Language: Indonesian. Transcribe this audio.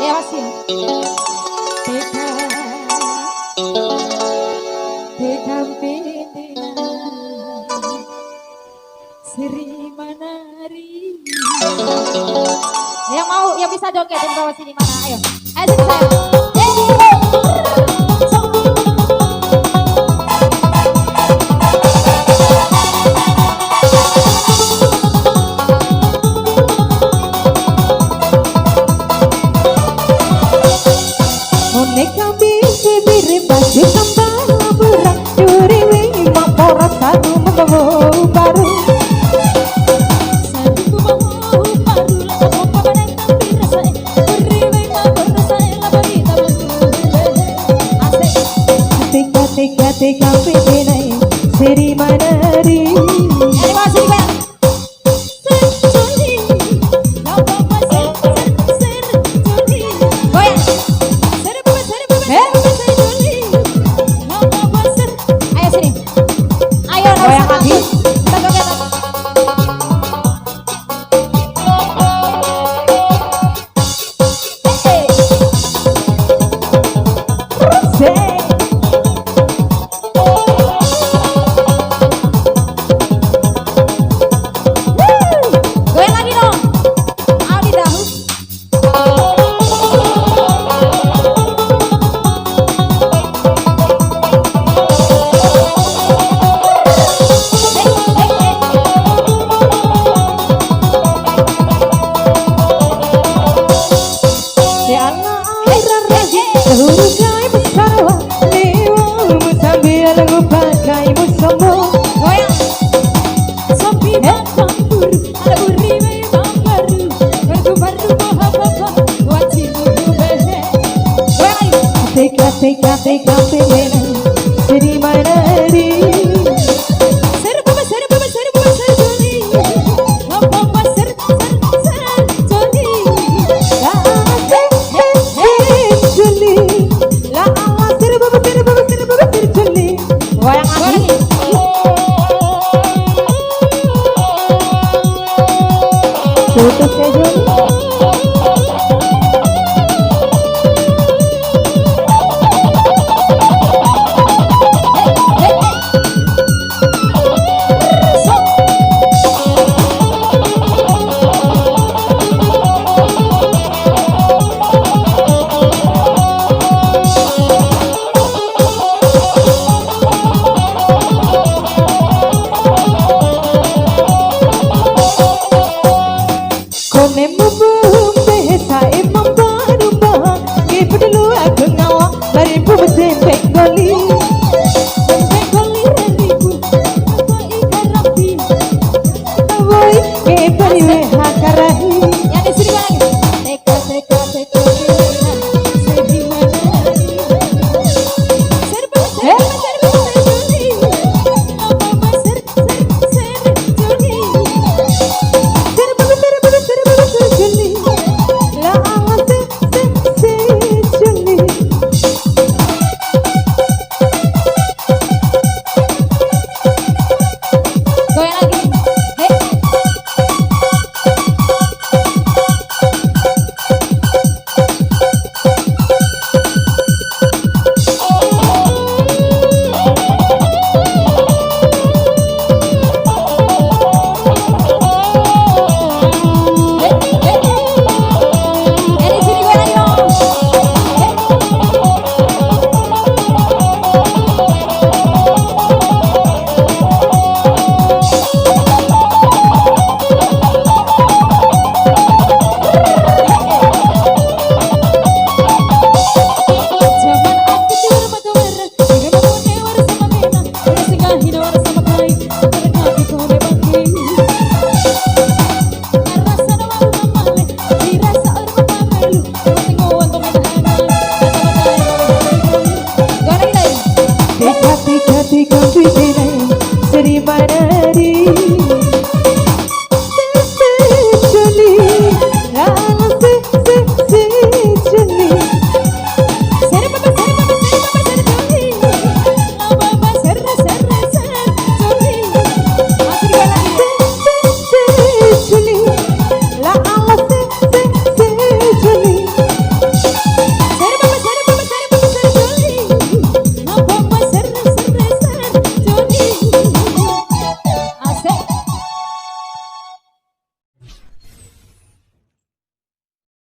ya Mas ya. Teka Teka pitina Sri Manari. Yang mau, yang bisa joget di bawah sini mana? Ayo, ayo sini saya. Boneka bibir baju kembang berak curi lima poros satu membawa baru. Teka pitinai Sri Manari. Animasi kan? Ayo sini. Ayo goyang lagi. Kita joget. Goyang lagi dong. Aldi dahulu. Terlukai bersama lewatmu sambil lupakai musuhmu. Goyang. Sampai batang buru, ada uri memang baru. Bergubar rumah apa-apa, wajib behe. Goyang lagi. Teka pitinai Sri Manari. Serbu joli. Apa ser joli. Juli la Juli. Goyang lagi. Tutup ya Juli. Komemu behasa emang baru bah. Ibu dulu aku ngawak baribu betempe goli. Boy ke periwe hakarahi. Yang di sini lagi. Teka Sri Manari. Serbu joli. Apa ser joli. Juli la Juli. Goyang lagi. Hei. Di sini goyang lagi dong. Zaman aku tidur batu merah, tidak mau newar sama mina, tidak singgah hinawar sama kai, terkaki kone bangki. Rasa nama mamale, dirasa orang mamelu, tengok untuk menahan, kata matai. Goyang lagi. Teka pitinai Sri Manari.